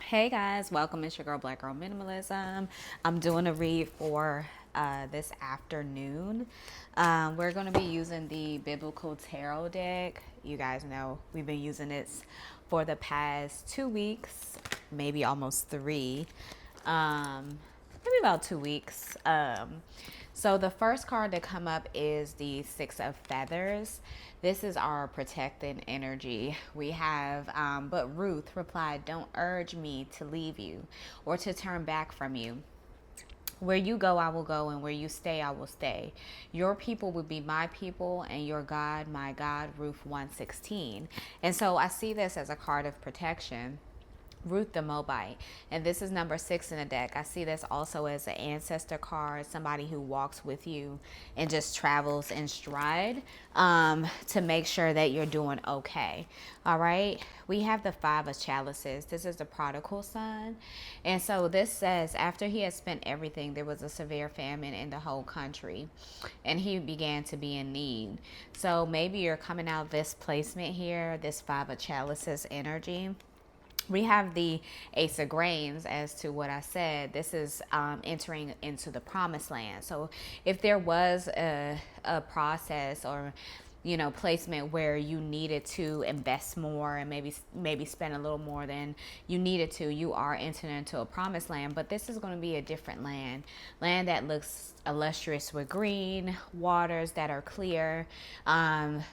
Hey guys, welcome. It's your girl, Black Girl Minimalism. I'm doing a read for this afternoon. We're going to be using the Biblical Tarot deck. You guys know we've been using it for the past 2 weeks, maybe almost three. Maybe about 2 weeks. So the first card to come up is the Six of Feathers. This is our protecting energy. We have, but Ruth replied, "Don't urge me to leave you or to turn back from you. Where you go, I will go, and where you stay, I will stay. Your people will be my people, and your God, my God." Ruth 1:16. And so I see this as a card of protection. Ruth the Moabite. And this is number 6 in the deck. I see this also as an ancestor card, somebody who walks with you and just travels in stride to make sure that you're doing okay. All right. We have the 5 of Chalices. This is the prodigal son. And so this says, after he had spent everything, there was a severe famine in the whole country, and he began to be in need. So maybe you're coming out of this placement here, this 5 of Chalices energy. We have the Ace of Grains. As to what I said, this is entering into the promised land. So if there was a process or placement where you needed to invest more and maybe spend a little more than you needed to, you are entering into a promised land. But this is going to be a different land that looks illustrious with green waters that are clear.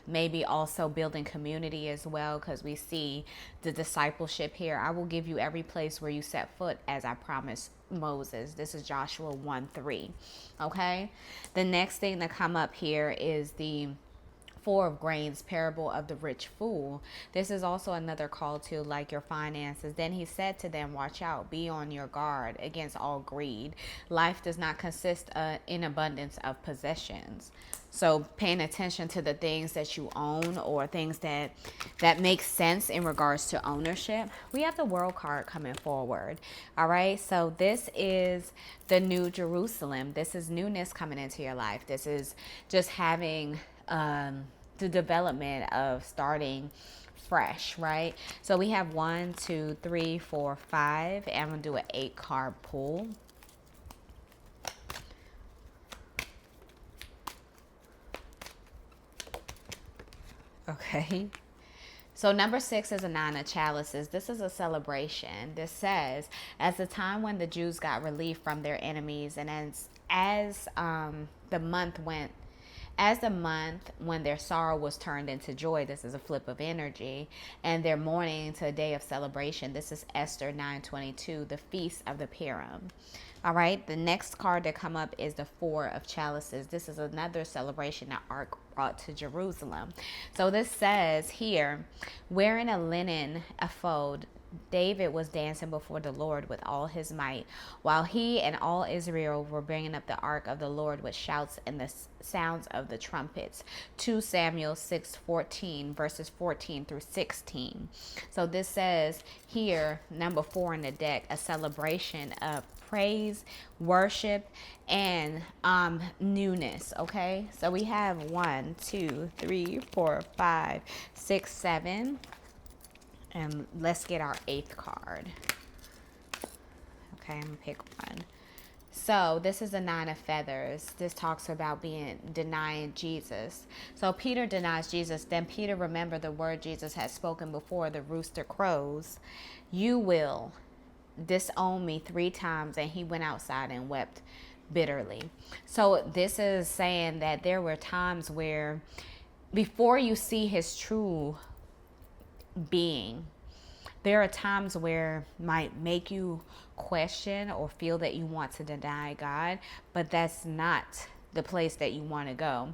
Maybe also building community as well, because we see the discipleship here. I will give you every place where you set foot, as I promised Moses. This is Joshua 1:3. Okay. The next thing to come up here is the Four of Grains, parable of the rich fool. This is also another call to like your finances. Then he said to them, watch out, be on your guard against all greed. Life does not consist in abundance of possessions. So paying attention to the things that you own, or things that make sense in regards to ownership. We have the World card coming forward. All right. So this is the New Jerusalem. This is newness coming into your life. This is just having the development of starting fresh, right? So we have 1, 2, 3, 4, 5, and I'm gonna do an 8-card pull. Okay. So number 6 is a 9 of Chalices. This is a celebration. This says, as the time when the Jews got relief from their enemies, and as the month went as the month when their sorrow was turned into joy. This is a flip of energy. And their mourning into a day of celebration. This is Esther 9:22, the Feast of the Purim. All right, the next card that come up is the 4 of Chalices. This is another celebration that Ark brought to Jerusalem. So this says here, wearing a linen ephod, David was dancing before the Lord with all his might, while he and all Israel were bringing up the ark of the Lord with shouts and the sounds of the trumpets. 2 Samuel 6:14, verses 14 through 16. So this says here, number 4 in the deck, a celebration of praise, worship, and newness. Okay, so we have 1, 2, 3, 4, 5, 6, 7. And let's get our 8th card. Okay, I'm gonna pick one. So this is the 9 of Feathers. This talks about denying Jesus. So Peter denies Jesus. Then Peter remembered the word Jesus had spoken before the rooster crows. You will disown me 3 times. And he went outside and wept bitterly. So this is saying that there were times where before you see his true being, there are times where it might make you question or feel that you want to deny God, but that's not the place that you want to go,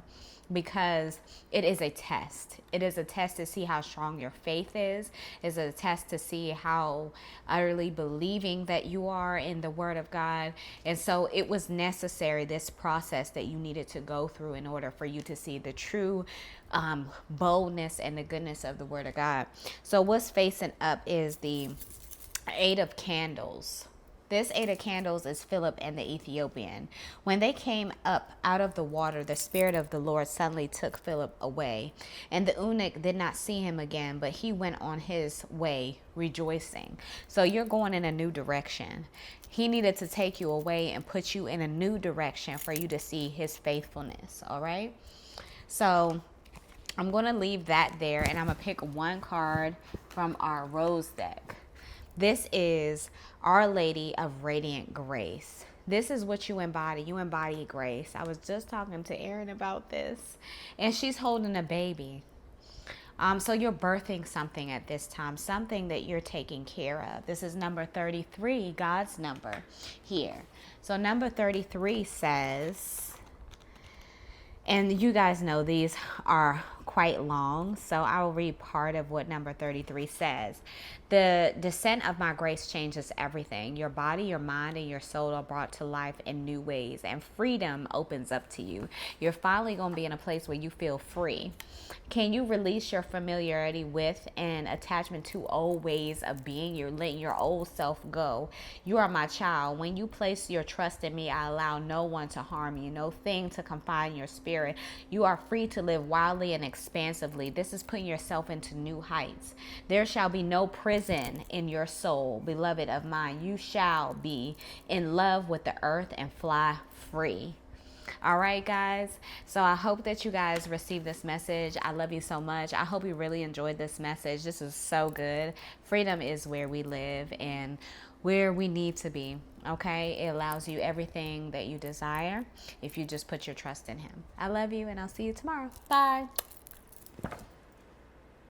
because it is a test. It is a test to see how strong your faith is. It's a test to see how utterly believing that you are in the word of God. And so it was necessary, this process that you needed to go through in order for you to see the true boldness and the goodness of the word of God. So what's facing up is the 8 of Candles. This 8 of candles is Philip and the Ethiopian. When they came up out of the water, the Spirit of the Lord suddenly took Philip away. And the eunuch did not see him again, but he went on his way rejoicing. So you're going in a new direction. He needed to take you away and put you in a new direction for you to see his faithfulness. All right. So I'm going to leave that there, and I'm going to pick one card from our Rose deck. This is Our Lady of Radiant Grace. This is what you embody. You embody grace. I was just talking to Erin about this, and she's holding a baby. So you're birthing something at this time, something that you're taking care of. This is number 33, God's number here. So number 33 says, and you guys know these are quite long, so I will read part of what number 33 says. The descent of my grace changes everything. Your body, your mind, and your soul are brought to life in new ways, and freedom opens up to you. You're finally going to be in a place where you feel free. Can you release your familiarity with and attachment to old ways of being? You're letting your old self go. You are my child. When you place your trust in me, I allow no one to harm you, no thing to confine your spirit. You are free to live wildly and expansively. This is putting yourself into new heights. There shall be no prison in your soul, beloved of mine. You shall be in love with the earth and fly free. All right, guys. So I hope that you guys receive this message. I love you so much. I hope you really enjoyed this message. This is so good. Freedom is where we live and where we need to be. Okay. It allows you everything that you desire if you just put your trust in him. I love you, and I'll see you tomorrow. Bye.